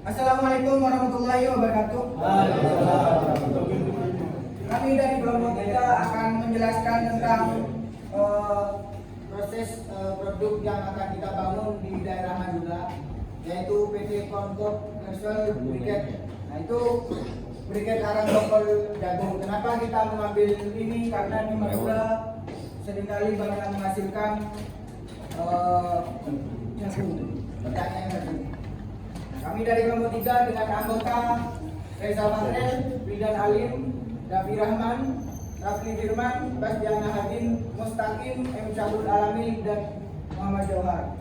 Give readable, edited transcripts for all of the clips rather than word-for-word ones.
Assalamualaikum warahmatullahi wabarakatuh. Kami dari kelompok 3 akan menjelaskan tentang proses produk yang akan kita bangun di daerah Madura, yaitu PT Kelompok Nasional Briket. Nah, itu briket arang tongkol jagung. Kenapa kita mengambil ini? Karena di Madura seringkali banyak menghasilkan jagung. Pertanyaan jagung. Kami dari kelompok 3 dengan anggota Reza Mahrel, Bidan Alim, Davi Rahman, Rafli Firman, Basdiana Hadin, Mustaqim, M. Syabul Alami, dan Muhammad Jauhar.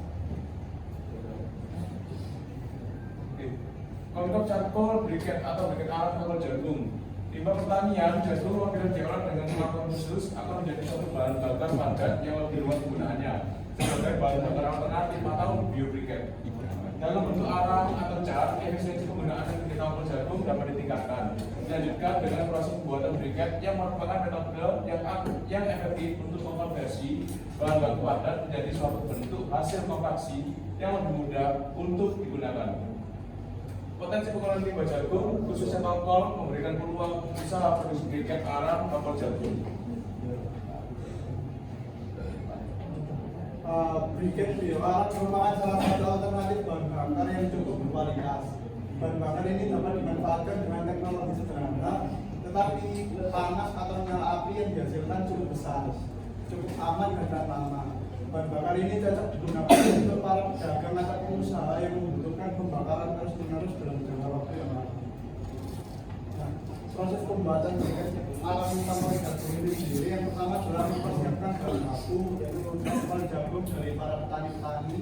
Kelompok charcoal briket atau briket arang tongkol jagung. Limbah pertanian, jagung apabila diolah dengan kemampuan khusus akan menjadi suatu bahan bakar padat yang lebih luas penggunaannya sebagai bahan bakar alternatif atau biobriket. Dalam bentuk arang atau cat, efisiensi penggunaan briket tongkol jagung dapat ditingkatkan. Dilanjutkan dengan proses pembuatan briket yang merupakan metode yang efektif untuk mengkonversi bahan baku padat menjadi suatu bentuk hasil kompaksi yang lebih mudah untuk digunakan. Potensi pengolahan limbah jagung, khususnya tongkol, memberikan peluang usaha produksi briket arang tongkol jagung. Briket bioarang merupakan salah satu alternatif bahan bakar yang cukup berkualitas. Bahan bakar ini dapat dimanfaatkan dengan teknologi sederhana, tetapi panas atau nyala api yang dihasilkan cukup besar, cukup aman dan tahan lama. Bahan bakar ini cocok digunakan untuk para pedagang atau pengusaha yang membutuhkan pembakaran terus-menerus dalam jangka waktu yang lama. Nah, proses pembuatan briket arang tongkol jagung ini sendiri yang pertama adalah mempersiapkan bahan baku, yaitu tongkol jagung dari para petani-petani.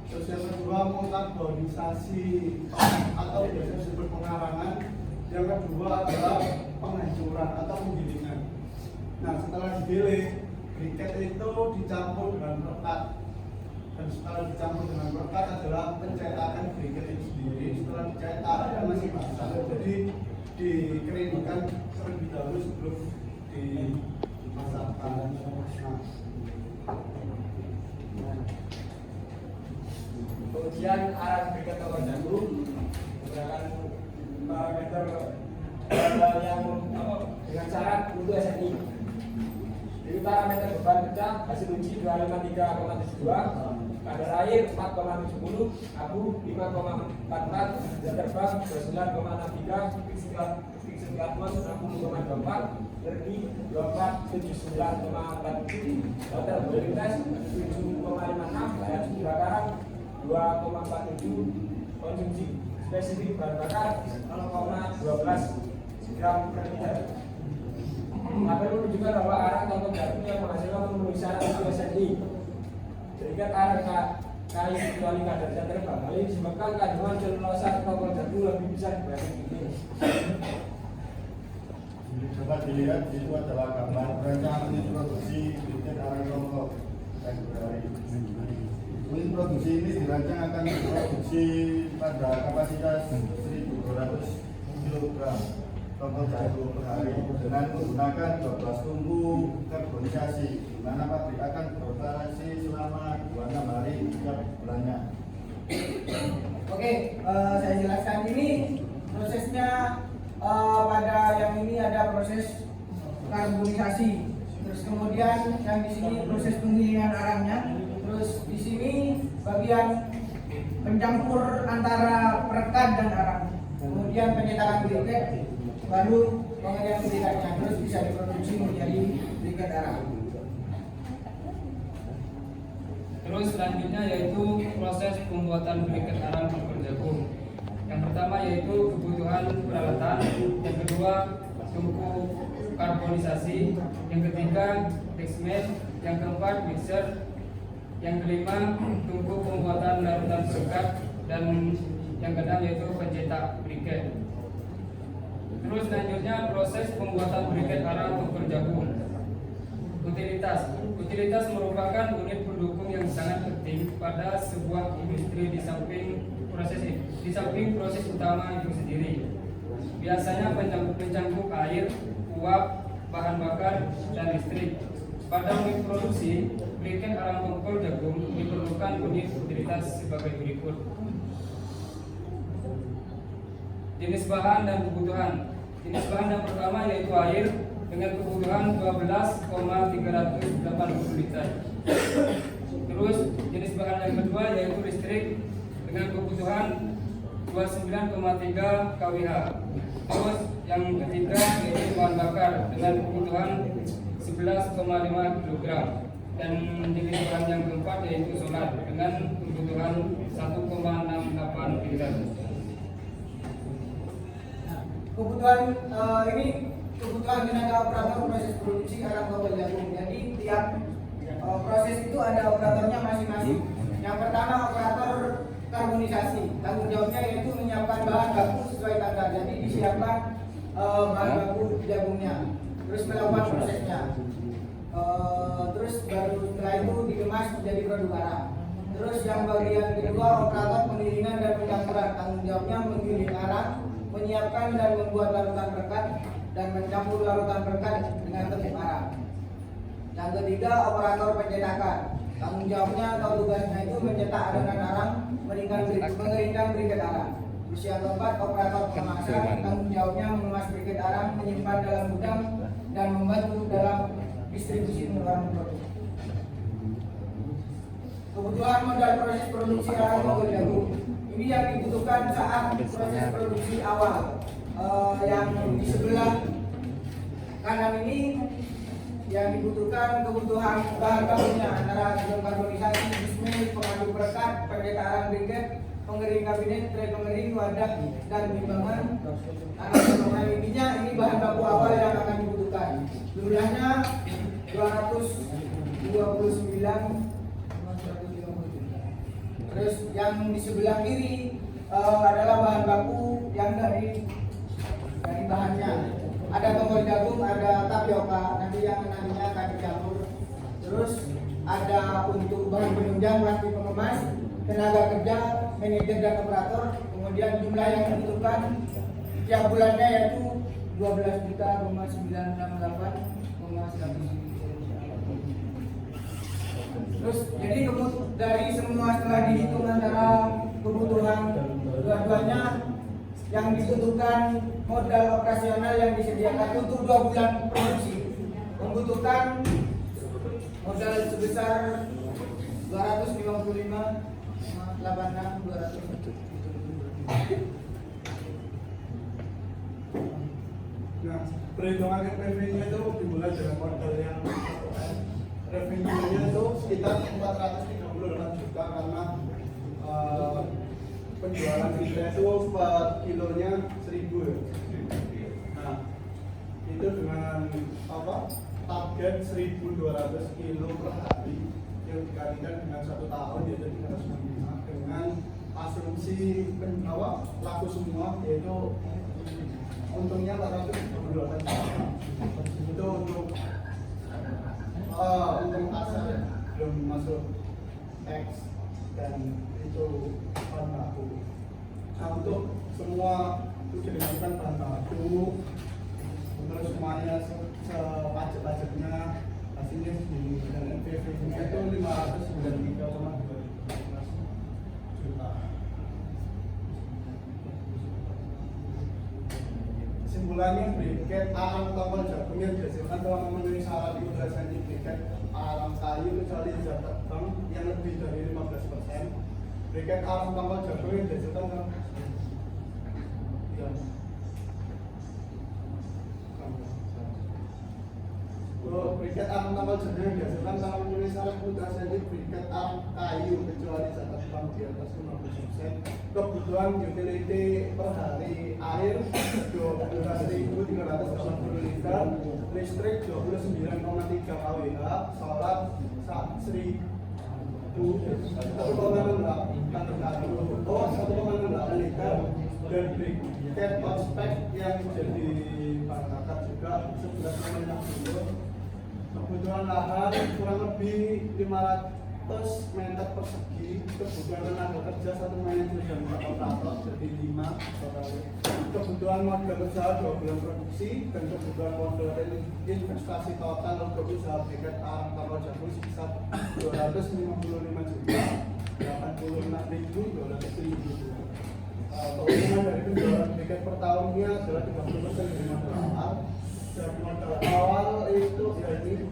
Terus yang kedua, mengkarbonisasi atau biasa disebut pengarangan. Yang kedua adalah penghancuran atau penggilingan. Nah, setelah digiling, briket itu dicampur dengan perekat, dan setelah dicampur dengan perekat adalah pencetakan briket itu sendiri. Setelah dicetak masih basah, jadi dikeringkan terlebih dahulu sebelum dimasakkan. Kemudian arang briket tongkol jagung menggunakan parameter yang dengan syarat untuk SNI. Jadi parameter beban kerja hasil uji 253,72, kadar air 4,70, abu 5,44, jam terbang 29,63, ketik sekian 60,24, energi 2479,47, baterai mobilitas 7,56, daya suhu bakaran 2,47, konsumsi spesifik bahan bakar 0,12 gram per liter. Tapi perlu juga bahwa arang tongkol jagung yang menghasilkan memenuhi syarat SNI. Sehingga arang kayu kecuali kadar jam terbang, hal ini disebabkan kandungan selulosa tongkol jagung lebih besar dibanding ini. Dapat dilihat di situ adalah gambar perencanaan produksi briket arang tongkol jagung. Unit produksi ini dirancang akan diproduksi pada kapasitas 1.200 kg tongkol jagung per hari dengan menggunakan 12 tungku karbonisasi, di mana pabrik akan beroperasi selama 26 hari setiap bulannya. Oke, saya jelaskan ini prosesnya. Pada yang ini ada proses karbonisasi, terus kemudian yang di sini proses penggilingan arangnya, terus di sini bagian pencampur antara perekat dan arang, kemudian penyetakan briket, baru pengalian briketnya, terus bisa diproduksi menjadi briket arang. Terus selanjutnya yaitu proses pembuatan briket arang tongkol jagung. Yang pertama yaitu kebutuhan peralatan, yang kedua tungku karbonisasi, yang ketiga texmet, yang keempat mixer, yang kelima tungku pembuatan larutan perekat, dan yang keenam yaitu pencetak briket. Terus selanjutnya proses pembuatan briket arang tongkol jagung. Utilitas merupakan unit pendukung yang sangat penting pada sebuah industri di samping proses utama itu sendiri. Biasanya pencampur air, uap, bahan bakar, dan listrik. Pada unit produksi, briket arang tongkol jagung diperlukan unit utilitas sebagai berikut. jenis bahan dan kebutuhan. Jenis bahan yang pertama yaitu air dengan kebutuhan 12,380 liter. Terus jenis bahan yang kedua yaitu listrik dengan kebutuhan 29,3 kWh. Terus yang ketiga yaitu bahan bakar dengan kebutuhan 11,5 kg. Dan jenis bahan yang keempat yaitu solar dengan kebutuhan 1,68 liter. Kebutuhan ini kebutuhan tenaga operator proses produksi arang kabel jagung. Jadi tiap proses itu ada operatornya masing-masing. Yang pertama operator karbonisasi, tanggung jawabnya yaitu menyiapkan bahan baku sesuai standar. Jadi disiapkan bahan baku jagungnya, terus melakukan prosesnya, terus baru setelah itu dikemas menjadi produk arang. Terus yang bagian kedua operator penggilingan dan pencampuran, tanggung jawabnya menggiling arang, menyiapkan dan membuat larutan perekat dan mencampur larutan perekat dengan tepung arang. Yang ketiga operator pencetakan, tanggung jawabnya atau tugasnya itu mencetak adonan arang, mengeringkan briket arang. Terus yang keempat operator pengemasan, tanggung jawabnya mengemas briket arang, menyimpan dalam gudang dan membantu dalam distribusi pengeluaran produk. Kebutuhan modal proses produksi arang kabel jagung. Ini yang dibutuhkan saat proses produksi awal. Yang di sebelah kanan ini yang dibutuhkan kebutuhan bahan bakunya antara karbonisasi, bismil, pengaduk perekat, pencetak arang briket, pengering kabinet, tray pengering, wadah, dan timbangan. Karena intinya ini bahan baku awal yang akan dibutuhkan. Jumlahnya 229. Terus yang di sebelah kiri adalah bahan baku yang dari bahannya. Ada tombol jagung, ada tapioka, nantinya akan dicampur. Terus ada untuk bahan penunjang, plastik pengemas, tenaga kerja, manajer dan operator. Kemudian jumlah yang dibutuhkan tiap bulannya yaitu 12.968,100. Terus jadi dari semua setelah dihitung antara kebutuhan dua-duanya yang dibutuhkan modal operasional yang disediakan untuk 2 bulan produksi membutuhkan modal sebesar 255,86,200. Nah, perhitungan revenue itu dimulai dengan modal yang revenue-nya itu sekitar 438 juta karena penjualan kita itu per kilonya 1000 ya. Nah, itu dengan target 1200 kilo per hari yang dikalikan dengan 1 tahun yaitu 365 dengan asumsi laku semua yaitu untungnya 438 juta. Itu untuk asal belum masuk X dan itu bahan baku. Nah, untuk semua itu dilakukan bahan baku, terus semuanya pajak-pajaknya hasilnya di dan NPV-nya itu 593,2 juta. Kesimpulannya briket arang tombol jagung yang dihasilkan telah memenuhi syarat integrasi briket arang kayu kecuali zat terbang yang lebih dari 15%. Briket arang tombol jagung yang dihasilkan briket arang tombol jagung yang dihasilkan telah memenuhi syarat integrasi briket arang kayu kecuali zat terbang di atas 50%. Kebutuhan utility per hari air 12.380 liter, listrik 29,3 kWh, solar 1,68 liter, dan briket ospek yang jadi bahan bakar juga 11,60. Kebutuhan lahan kurang lebih 500 meter persegi. Kebutuhan tenaga kerja 1 manajer dan 4 operator jadi 5 total. Kebutuhan modal usaha 2 bulan produksi dan kebutuhan modal investasi total untuk usaha briket arang tombol jagung sebesar 255.086.200. Keuntungan dari penjualan briket per tahunnya adalah 30% dari modal awal. Dan modal awal itu yakni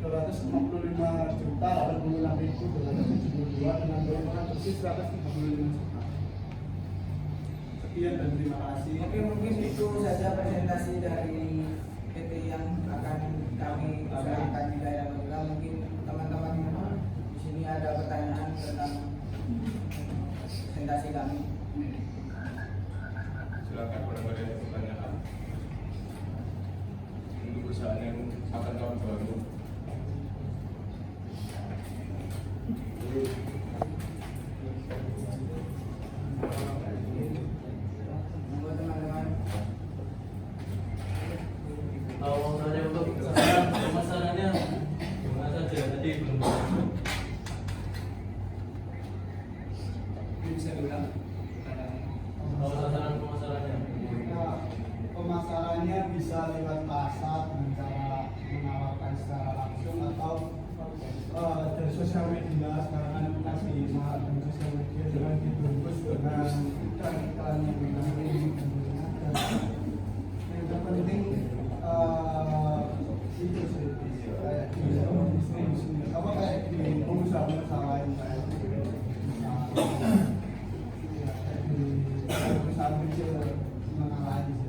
255 juta 86.272 dengan keuntungan bersih 135 juta. Sekian dan terima kasih. Oke, mungkin itu saja presentasi dari PT yang akan kami usahakan di daerah Madura. Mungkin teman-teman di sini ada pertanyaan tentang presentasi kami. Silakan kalau ada pertanyaan untuk perusahaan yang akan kami bangun. Monggo teman-teman. Kalau saya untuk pemasarannya gimana saja tadi belum Bisa diulang. kalau sasaran pemasarannya Nah, pemasarannya bisa lewat pasar dengan cara menawarkan secara langsung atau dari sosial media. Sekarang kan kasih mahal dan sosial media dengan dibungkus dengan iklan-iklan yang menarik tentunya. Dan yang terpenting itu sih kayak di distribusi apa kayak di pengusaha-pengusaha lain kayak perusahaan kecil menengah lain sih.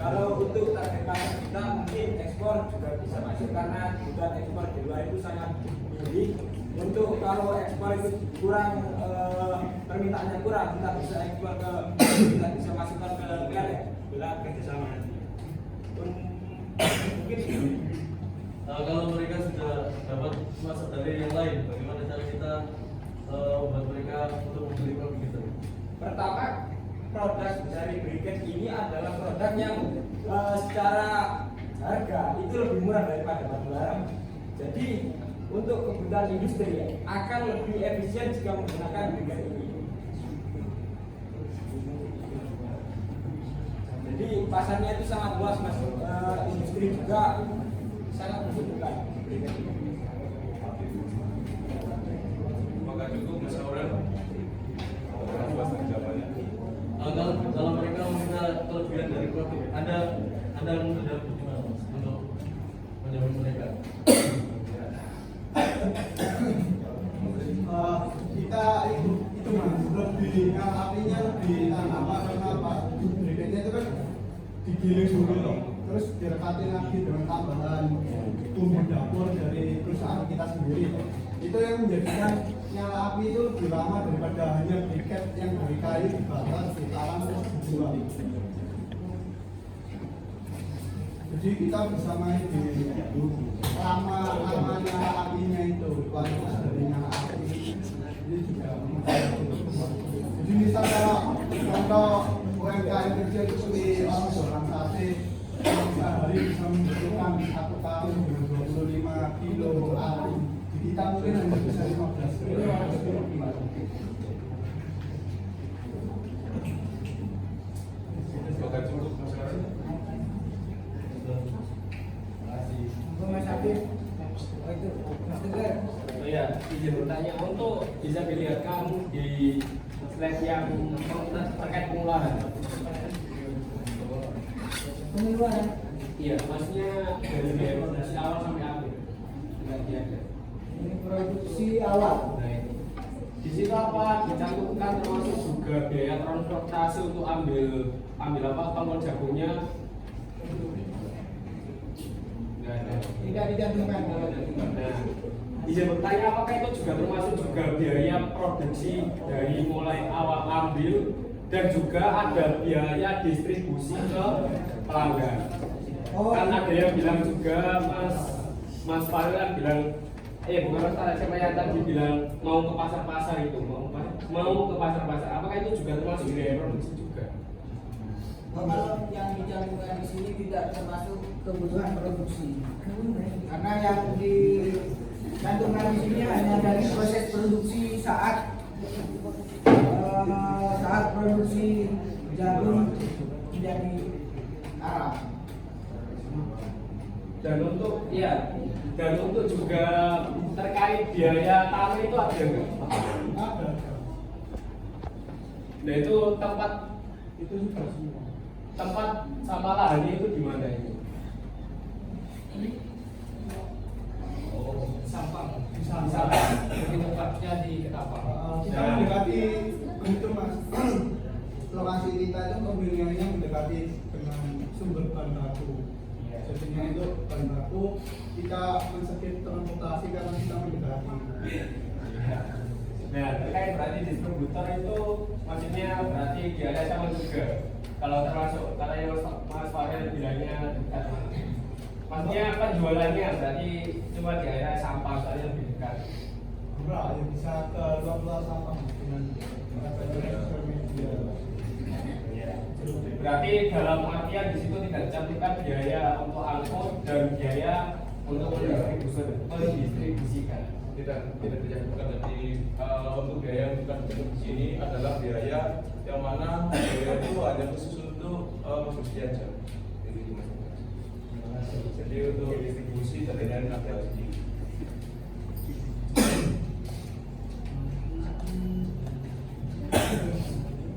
Kalau untuk target pasar kita mungkin ekspor juga bisa masuk karena kebutuhan ekspor di luar itu sangat tinggi. Untuk kalau ekspor itu kurang permintaannya kurang, kita bisa ekspor ke kita bisa masukkan ke luar ya, bila kerjasama. Mungkin kalau mereka sudah dapat masuk dari yang lain, bagaimana cara kita membuat mereka untuk membeli produk kita? pertama produk dari Briket ini adalah produk yang secara harga itu lebih murah daripada batubara. Jadi untuk kebutuhan industri akan lebih efisien jika menggunakan Briket ini. Jadi pasarnya itu sangat luas mas, industri juga sangat membutuhkan Briket ini. Maka cukup Mas Aurel. Jawabannya. Kalau mereka meminta kelebihan dari produk, Anda mudah gimana Mas untuk menjawab mereka? Kita itu mas lebih yang artinya lebih apa karena apa berikutnya itu kan digiling dulu loh, terus direkatin lagi dengan tambahan bumbu dapur dari perusahaan kita sendiri. Itu yang menjadikan nyala api itu lebih lama daripada hanya briket yang dari kayu dibakar ditalam terus dijual. Jadi kita bersama ini lama nyala apinya itu kualitas dari nyala api ini juga jadi misal kalau contoh UMKM kecil seperti orang sate sehari bisa membutuhkan 1 tahun dengan 25 kilo api, kita mungkin hanya bisa 15 kilo atau 10 kilo. Apakah cukup Mas Aurel? Mas Habib, itu Mas Tegar. Oh ya, izin bertanya, untuk bisa dilihatkan di slide yang terkait pengeluaran. Pengeluaran Iya, maksudnya dari biaya produksi awal sampai akhir. Tidak ada. ini produksi awal. Nah, itu. Di situ apa dicantumkan termasuk juga biaya transportasi untuk ambil apa tongkol jagungnya? Tidak ada. Tidak dicantumkan. Nah, izin bertanya apakah itu juga termasuk juga biaya produksi dari mulai awal ambil dan juga ada biaya distribusi ke pelanggan. Kan ada yang bilang juga Mas Farel kan bilang bukan Mas Farel, siapa yang tadi bilang mau ke pasar-pasar itu mau ke pasar-pasar, apakah itu juga termasuk biaya produksi juga? Kalau yang dicantumkan di sini tidak termasuk kebutuhan produksi, karena yang dicantumkan di sini hanya dari proses produksi saat produksi jagung menjadi arang. Dan untuk juga terkait biaya tamu itu ada nggak? Ada. Nah itu tempat Itu sudah semua. tempat sama lahannya itu di mana itu? Sampang. Di sana. Sampang. Jadi tempatnya di Ketapang. Kita mendekati itu mas. Lokasi kita itu pemilihannya mendekati dengan sumber bahan baku. Jadinya itu bahan baku kita mensekip transportasi karena kita mendekati. Nah terkait berarti distributor itu maksudnya berarti biaya sama juga. Kalau termasuk karena yang Mas Farel bilangnya dekat. Maksudnya penjualannya berarti cuma di area sampah saja lebih dekat. Enggak, ya bisa ke luar-luar sampah dengan sosial media. Berarti dalam artian di situ tidak dicantumkan biaya untuk angkut dan biaya untuk mendistribusikan. Tidak dicantumkan. Jadi untuk biaya yang kita di sini adalah biaya yang mana biaya itu hanya khusus untuk produksi aja. Jadi untuk distribusi terkait ada sedikit.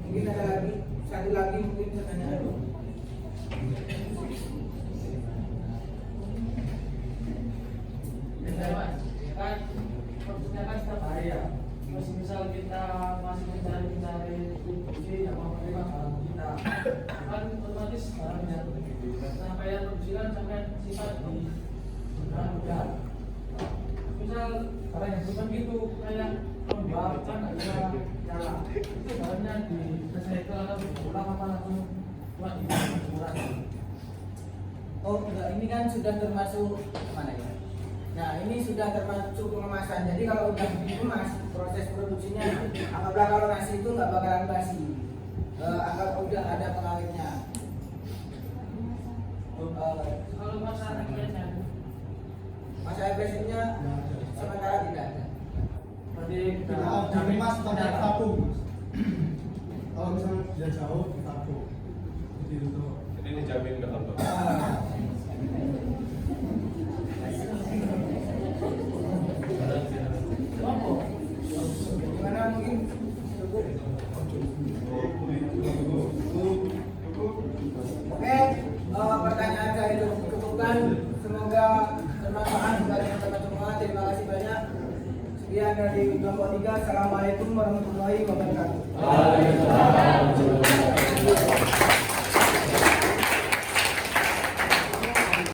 Mungkin ada lagi, satu lagi mungkin pertanyaan. Kan maksudnya kan setiap hari ya. Terus misal kita masih mencari distribusi yang menerima barang kita, kan otomatis barangnya sampai yang produksi kan sampai sifat di barang. Misal barang yang bukan gitu kayak lembab kan ada nyala, itu barangnya di recycle atau diulang apa langsung buat dikurang. Oh enggak, ini kan sudah termasuk mana ya? Nah ini sudah termasuk pengemasan. Jadi kalau udah dikemas, proses produksinya, anggaplah kalau nasi itu nggak bakalan basi. Anggap udah ada pengawetnya. Kalau masa akhirnya Masa efeknya sementara tidak ada. berarti Kita dikemas pakai tabung mas. Kalau misalnya dia jauh di tabung. Jadi itu. Jadi dijamin ke tempat. Gimana mungkin cukup? Oke, pertanyaan saya itu cukupkan. Semoga bermanfaat bagi teman-teman semua. Terima kasih banyak. Sekian dari kelompok 3. Assalamualaikum warahmatullahi wabarakatuh. Waalaikumsalam.